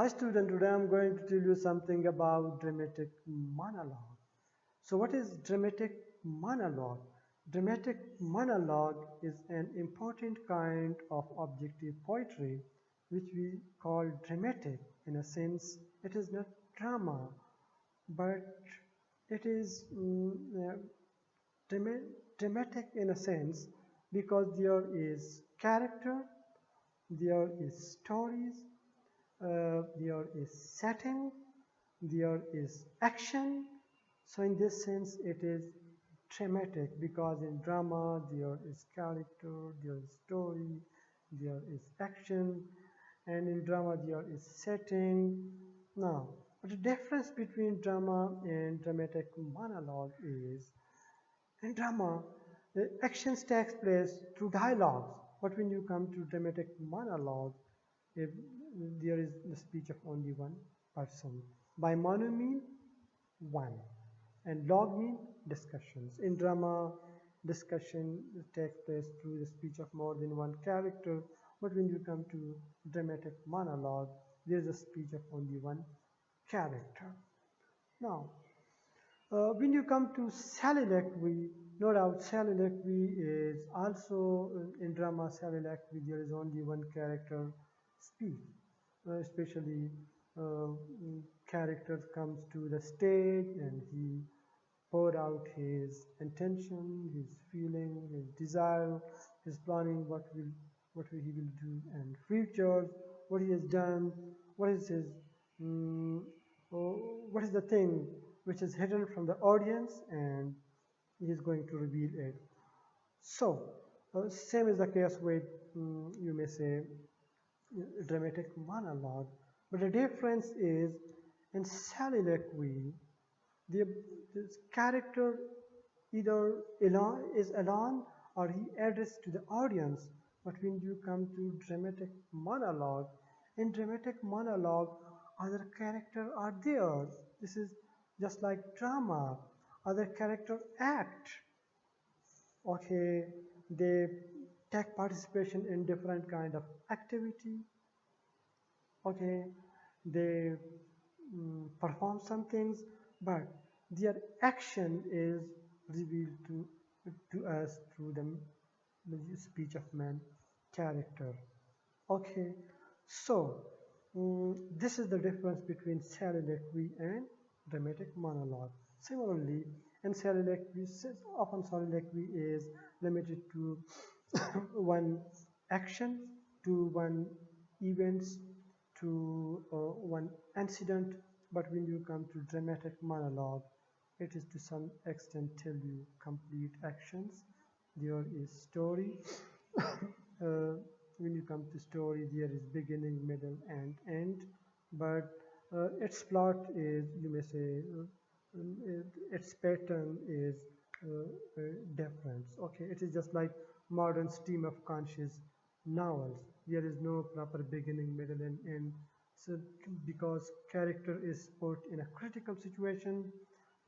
Hi student, today I'm going to tell you something about dramatic monologue. So what is dramatic monologue? Dramatic monologue is an important kind of objective poetry which we call dramatic. In a sense, it is not drama, but it is dramatic in a sense because there is character, there is stories, there is setting, there is action. So in this sense it is dramatic because in drama there is character, there is story, there is action, and in drama there is setting. Now, but the difference between drama and dramatic monologue is in drama, the actions takes place through dialogues, but when you come to dramatic monologue, if there is the speech of only one person. By mono mean one, and log mean discussions. In drama, discussion takes place through the speech of more than one character, but when you come to dramatic monologue, there is a speech of only one character. Now, when you come to soliloquy, no doubt soliloquy is also in drama soliloquy there is only one character speak, especially character comes to the stage and he pour out his intention, his feeling, his desire, his planning, he will do in future, what he has done, what is his mm, what is the thing which is hidden from the audience, and he is going to reveal it. So same is the case with you may say dramatic monologue, but the difference is in soliloquy the this character either is alone or he addresses to the audience. But when you come to dramatic monologue, in dramatic monologue, other characters are there. This is just like drama. Other character act. Okay, they take participation in different kind of activity. Okay, they perform some things, but their action is revealed to us through the speech of man character. Okay, so this is the difference between soliloquy and dramatic monologue. Similarly, in soliloquy, often soliloquy is limited to one action, to one events, to one incident, but when you come to dramatic monologue, it is to some extent tell you complete actions. There is story. When you come to story, there is beginning, middle, and end. But its plot is, you may say, its pattern is different. Okay, it is just like modern stream of conscious novels. There is no proper beginning, middle, and end. So, because character is put in a critical situation,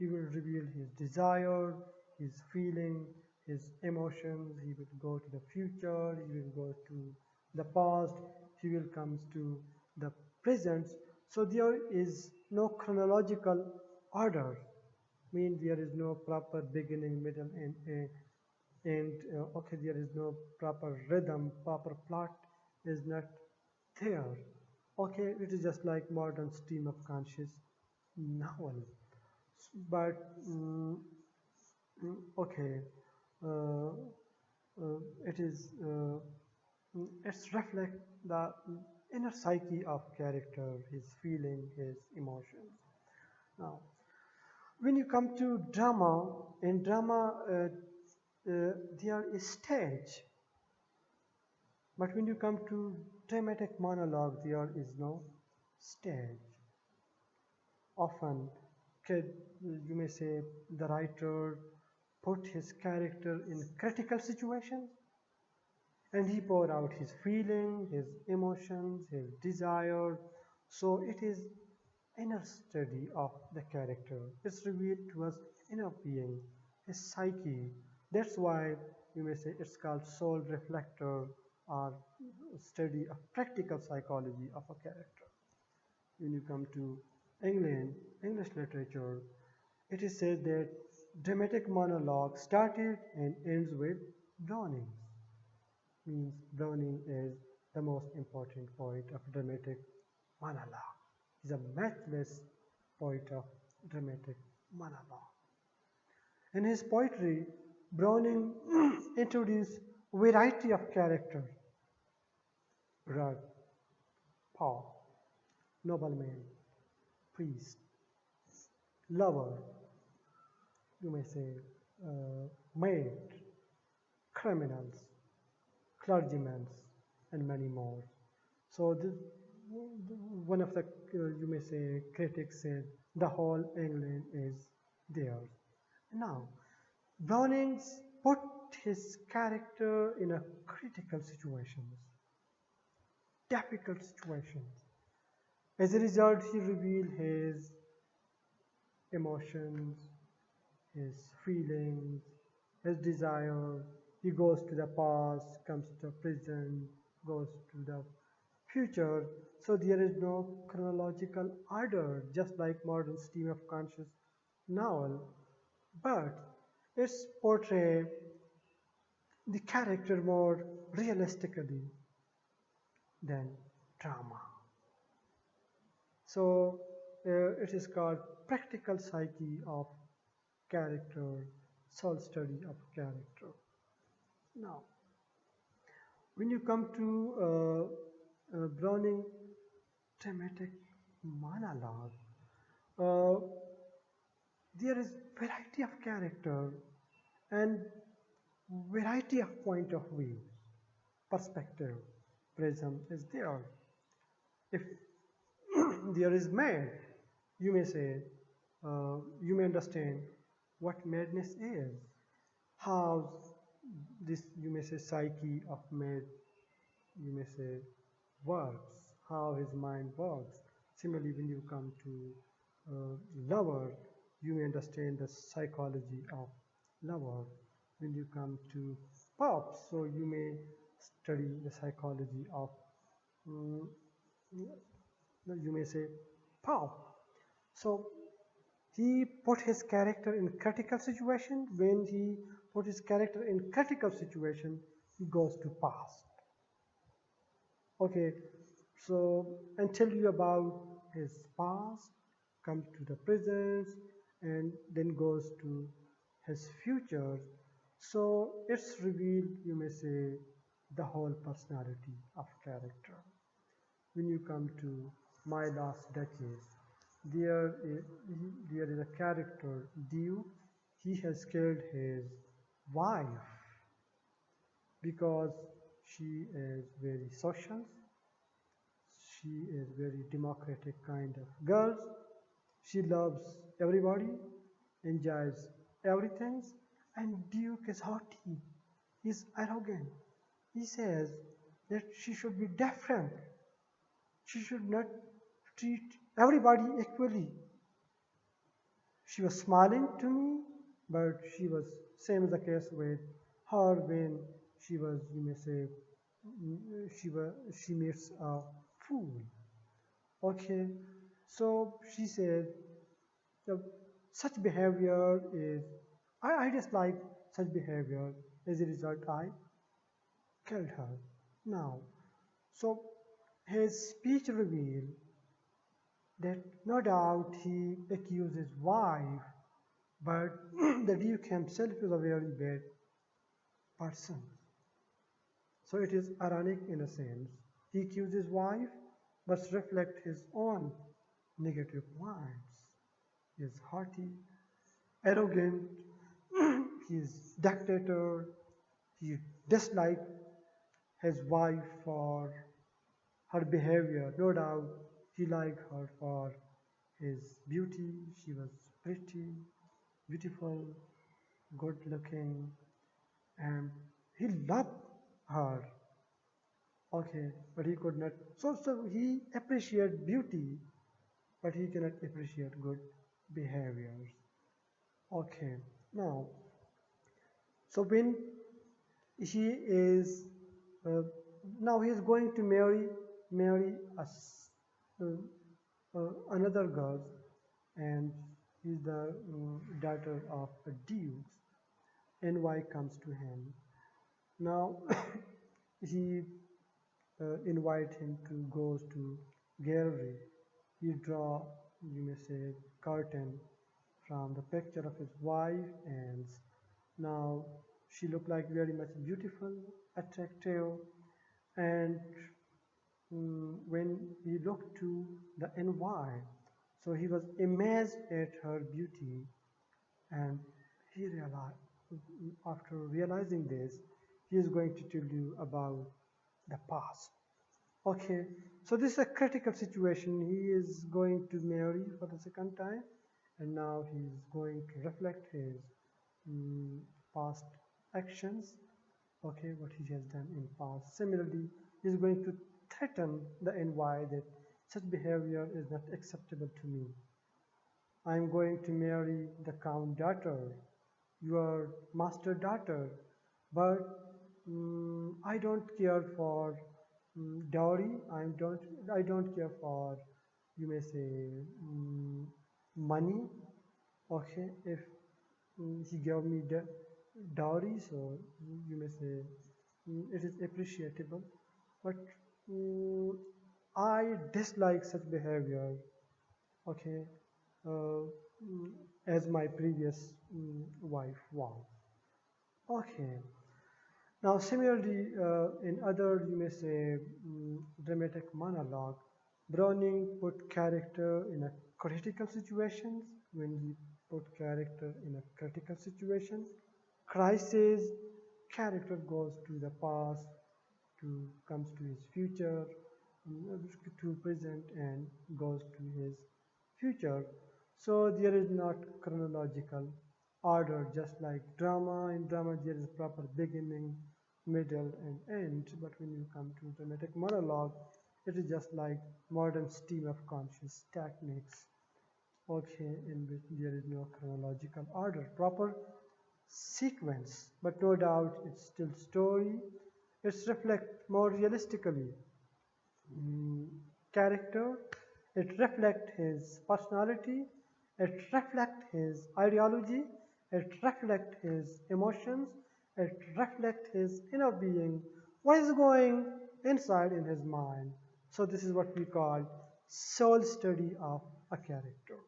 he will reveal his desire, his feeling, his emotions. He will go to the future. He will go to the past. He will comes to the present. So there is no chronological order. Mean there is no proper beginning, middle, and okay, there is no proper rhythm, proper plot is not there. Okay, it is just like modern stream of conscious novel. But okay, uh, it is it's reflect the inner psyche of character, his feeling, his emotions. Now, when you come to drama, in drama there is stage, but when you come to dramatic monologue, there is no stage. Often, you may say the writer put his character in critical situations and he poured out his feeling, his emotions, his desire. So it is inner study of the character. It's revealed to us inner being, his psyche. That's why you may say it's called soul reflector or study of practical psychology of a character. when you come to England, English literature, it is said that dramatic monologue started and ends with Browning. Means Browning is the most important poet of dramatic monologue. He's a matchless poet of dramatic monologue. In his poetry, Browning introduced variety of characters: rug, paw, nobleman, priest, lover, you may say, maid, criminals, clergymen, and many more. So one of the you may say critics said the whole England is theirs. Now, Brownings put his character in a critical situations, difficult situations. As a result, he revealed his emotions, his feelings, his desire. He goes to the past, comes to prison, goes to the future. So there is no chronological order, just like modern stream of conscious novel, but it's portray the character more realistically than drama. So it is called practical psyche of character, soul study of character. Now, when you come to Browning dramatic monologue, uh, there is variety of character and variety of point of view, perspective, prism is there. If there is man, you may say, you may understand what madness is, how this, you may say, psyche of man, you may say, works, how his mind works. Similarly, when you come to lover, you may understand the psychology of lover. When you come to pop, so you may study the psychology of, um, you may say, pop. So he put his character in critical situation. When he put his character in critical situation, he goes to past. Okay, so and tell you about his past, comes to the present, and then goes to his future. So it's revealed, you may say, the whole personality of character. When you come to My Last Decade, there is a character, Dew. He has killed his wife because she is very social, she is very democratic kind of girl. She loves everybody, enjoys everything, and Duke is haughty. He's arrogant. He says that she should be different. She should not treat everybody equally. She was smiling to me, but she was same as the case with her when she was, you may say, she meets a fool. Okay, so she said, "So such behavior is, I dislike such behavior. As a result, I killed her." Now, so his speech revealed that no doubt he accused his wife, but the Duke himself is a very bad person. So it is ironic in a sense. He accused his wife, but reflect his own negative points. He is haughty, arrogant, he is dictator, he disliked his wife for her behavior. No doubt he liked her for his beauty. She was pretty, beautiful, good looking, and he loved her. Okay, but he could not. So he appreciated beauty, but he cannot appreciate good behaviors. Okay, now, so when he is uh, now he is going to marry us. another girl, and he's the daughter of a duke. NY comes to him. Now he invite him to goes to gallery. He draw, you may say, curtain from the picture of his wife, and now she looked like very much beautiful, attractive, and when he looked to the NY, so he was amazed at her beauty, and he realized, after realizing this, he is going to tell you about the past. Okay, so this is a critical situation. He is going to marry for the second time, and now he is going to reflect his mm, past actions. Okay, what he has done in past. Similarly, he is going to threaten the NY that such behavior is not acceptable to me. I am going to marry the count daughter, your master daughter, but I don't care for dowry. I don't care for, you may say, money. Okay, if he gave me the dowry, so you may say it is appreciable, but mm, I dislike such behavior. Okay, uh, mm, as my previous wife was. Okay. Now, similarly, in other, you may say, dramatic monologue, Browning put character in a critical situations. When he put character in a critical situation, crisis, character goes to the past, to comes to his future, to present, and goes to his future. So there is not chronological order, just like drama. In drama, there is proper beginning, middle, and end. But when you come to dramatic monologue, it is just like modern stream of conscious techniques. Okay, in which there is no chronological order, proper sequence, but no doubt it's still story. It's reflect more realistically mm, character. It reflect his personality. It reflect his ideology. It reflect his emotions. It reflect his inner being. What is going inside in his mind? So this is what we call soul study of a character.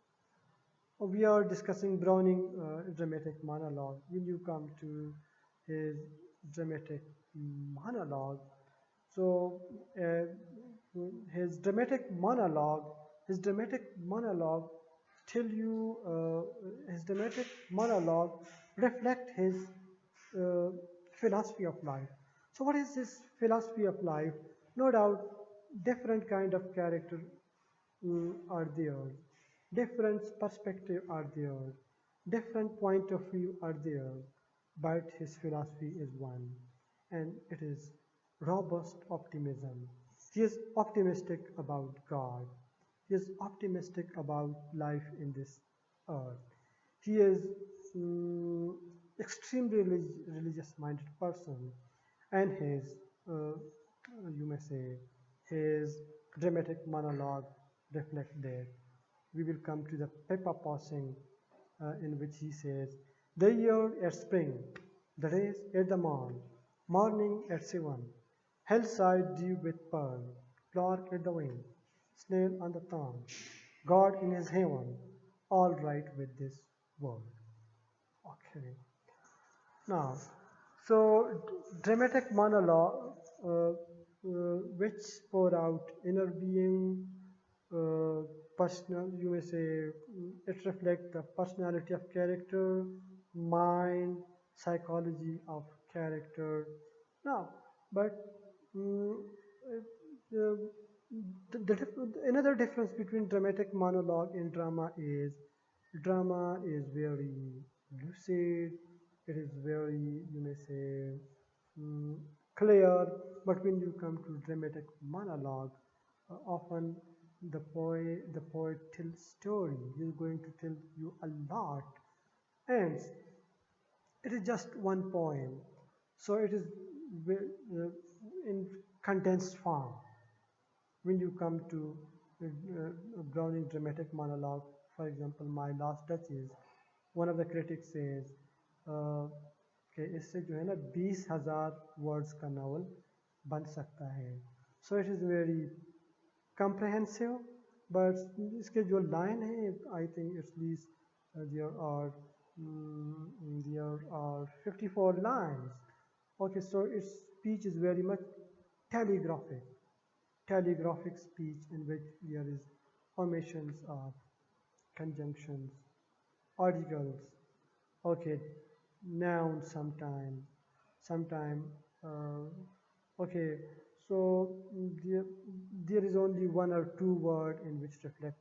We are discussing Browning dramatic monologue. When you come to his dramatic monologue, so his dramatic monologue tell you his dramatic monologue reflect his uh, philosophy of life. So what is this philosophy of life? No doubt, different kind of character are there, different perspective are there, different point of view are there, but his philosophy is one, and it is robust optimism. He is optimistic about God. He is optimistic about life in this earth. He is mm, extremely religious minded person, and his you may say his dramatic monologue reflect that. We will come to the Peppa passing in which he says, the year at spring, the days at the morn, morning at 7, hillside dew with pearl, lark at the wing, snail on the thorn, God in his heaven, all right with this world. Okay. Now, so dramatic monologue, which pour out inner being, uh, personal, you may say, it reflects the personality of character, mind, psychology of character. Now, but mm, uh, another difference between dramatic monologue and drama is very lucid, it is very, you may say, mm, clear, but when you come to dramatic monologue, often the poet tells story. He is going to tell you a lot, and it is just one poem, so it is in condensed form. When you come to Browning dramatic monologue. For example, My Last Duchess, one of the critics says कि इससे जो है ना 20,000 words का novel बन सकता है. So it is very comprehensive, but इसके जो लाइन है I think at least there are there are 54 lines. Okay, so its speech is very much telegraphic, telegraphic speech in which there is omissions of conjunctions, articles, okay, nouns sometime, uh, okay, so there is only one or two word in which reflect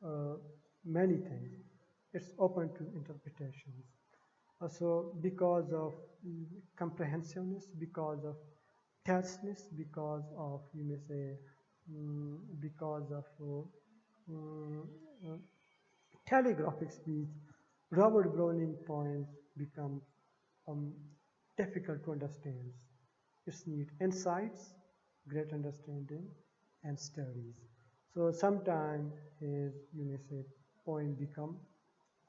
uh, many things. It's open to interpretations. So because of comprehensiveness, because of terseness, because of, you may say, because of mm, uh, telegraphic speech, Robert Browning poems become um, difficult to understand. It's need insights, great understanding, and studies. So sometimes his, you may say, poem become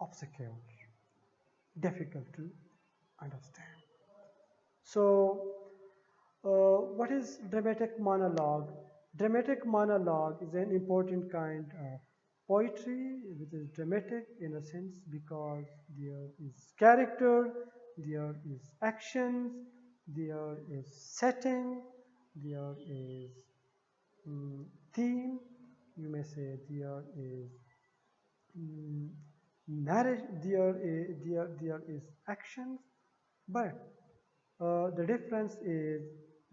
obscure, difficult to understand. So what is dramatic monologue? Dramatic monologue is an important kind of poetry which is dramatic in a sense because there is character, there is actions, there is setting, there is theme, you may say there is narration, there is actions, but the difference is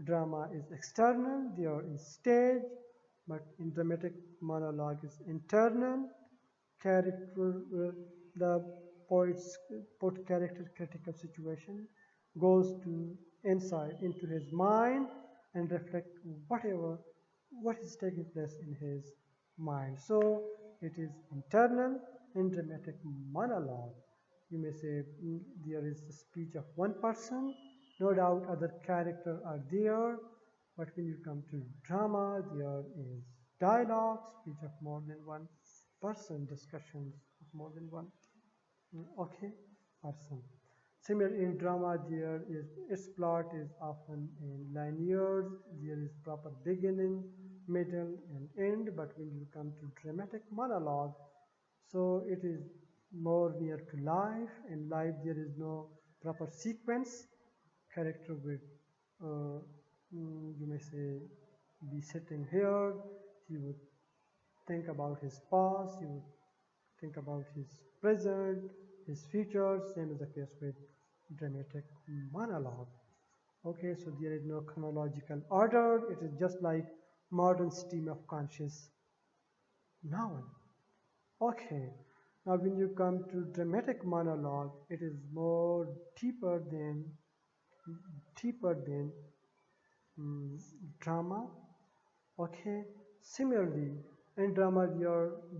drama is external, there is stage, but in dramatic monologue is internal. Character, the poet's put character critical situation goes to inside into his mind and reflect whatever what is taking place in his mind. So it is internal in dramatic monologue. You may say there is the speech of one person, no doubt other characters are there, but when you come to drama, there is dialogue, speech of more than one person, discussions of more than one okay person. Similar in drama, there is its plot is often in linear. There is proper beginning, middle, and end. But when you come to dramatic monologue, so it is more near to life. In life, there is no proper sequence. Character would, you may say, be sitting here. He would think about his past. He would think about his present, his future. Same is the case with dramatic monologue. Okay, so there is no chronological order. It is just like modern stream of conscious novel. Okay, now when you come to dramatic monologue, it is more deeper than mm, drama. Okay, similarly, in drama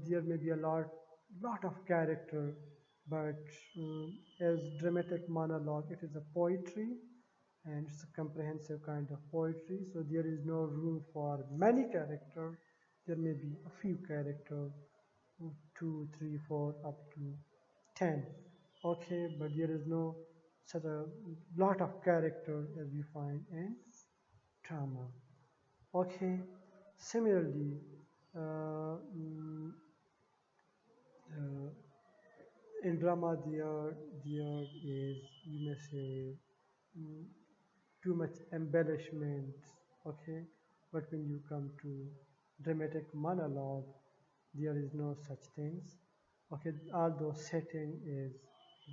there may be a lot of character, but as dramatic monologue, it is a poetry and it's a comprehensive kind of poetry. So there is no room for many characters. There may be a few characters, two, three, four, up to 10. Okay, but there is no such a lot of character as we find in drama. Okay, similarly, uh, mm, uh, in drama there is, you may say, mm, too much embellishment. Okay, but when you come to dramatic monologue, there is no such things. Okay, although setting is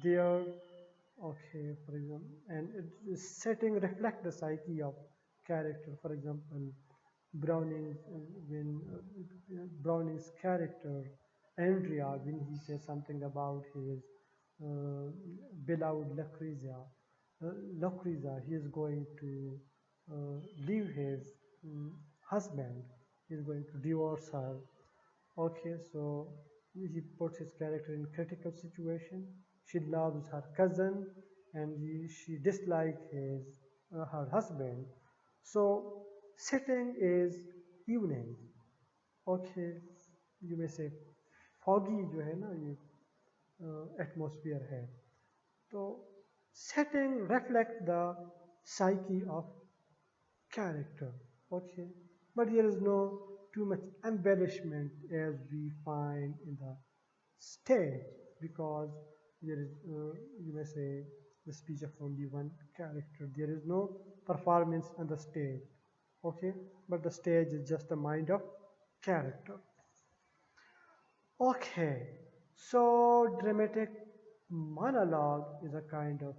there. Okay, for example, and the setting reflect the psyche of character. For example, Browning, Browning's character Andrea, when he says something about his uh, beloved Lucrezia, he is going to leave his husband. He is going to divorce her. Okay, so he puts his character in critical situation. She loves her cousin, and she dislikes her husband. So setting is evening. Okay, you में से foggy जो है ना ये atmosphere है, तो setting reflect the psyche of character. Okay, but there is no too much embellishment as we find in the stage, because there is you may say the speech of only one character. There is no performance on the stage. Okay, but the stage is just the mind of character. Okay, so dramatic monologue is a kind of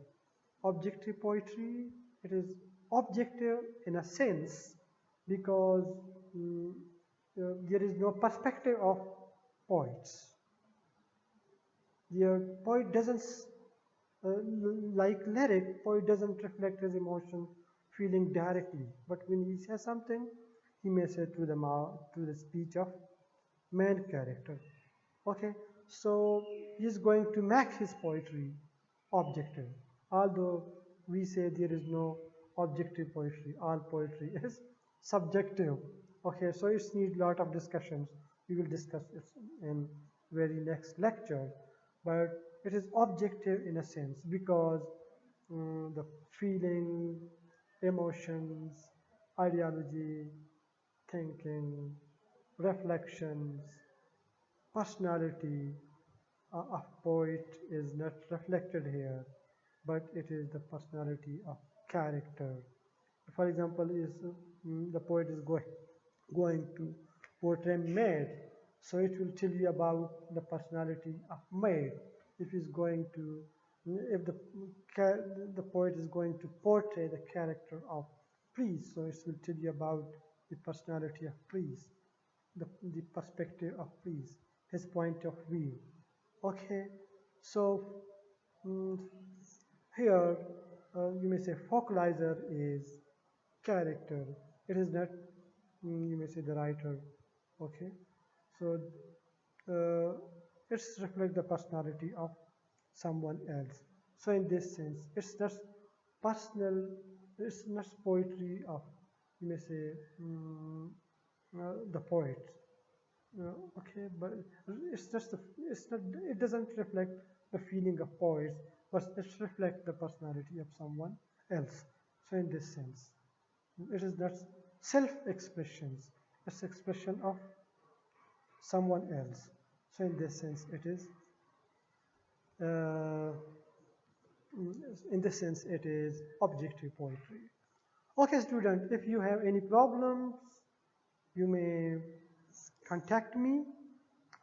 objective poetry. It is objective in a sense because mm, there is no perspective of poets. The poet doesn't, like lyric, poet doesn't reflect his emotion, feeling directly. But when he says something, he may say to the mouth, to the speech of main character. Okay, so he's going to make his poetry objective. Although we say there is no objective poetry, all poetry is subjective. Okay, so it's need lot of discussions. We will discuss it in very next lecture. But it is objective in a sense because the feeling, emotions, ideology, thinking, reflections, personality of poet is not reflected here, but it is the personality of character. For example, is the poet is going to portray maid, so it will tell you about the personality of maid. If he's going to, if the poet is going to portray the character of priest, so it will tell you about the personality of priest, the perspective of priest, his point of view. Okay, so mm, here you may say focalizer is character. It is not, you may say, the writer. Okay, so it's reflect the personality of someone else. So in this sense, it's not personal. It's not poetry of, you may say, the poet. Okay, but it's just it's not, it doesn't reflect the feeling of poets, but it reflects the personality of someone else. So in this sense, it is not self-expressions, it's expression of someone else. So in this sense, it is uh, in this sense it is objective poetry. Okay, student, if you have any problems, you may contact me.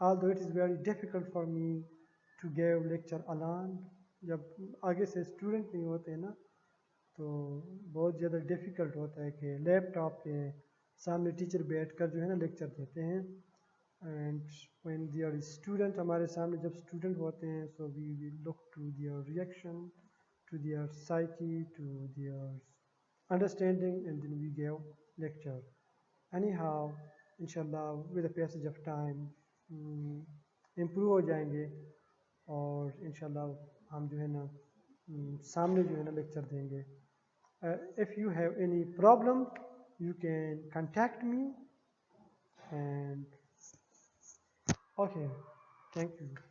Although it is very difficult for me to give lecture alone, जब आगे से student नहीं होते ना तो बहुत ज़्यादा difficult होता है कि लैपटॉप पे सामने टीचर बैठ कर जो है ना लेक्चर देते हैं. And when there is student, हमारे सामने जब स्टूडेंट होते हैं, so we will look to their reaction, to their psyche, to their understanding, and then we gave lecture. Anyhow, inshallah, with the passage of time, improve हो जाएंगे और इंशाल्लाह हम जो है ना सामने जो है ना लेक्चर देंगे. If you have any problem, you can contact me. And okay, thank you.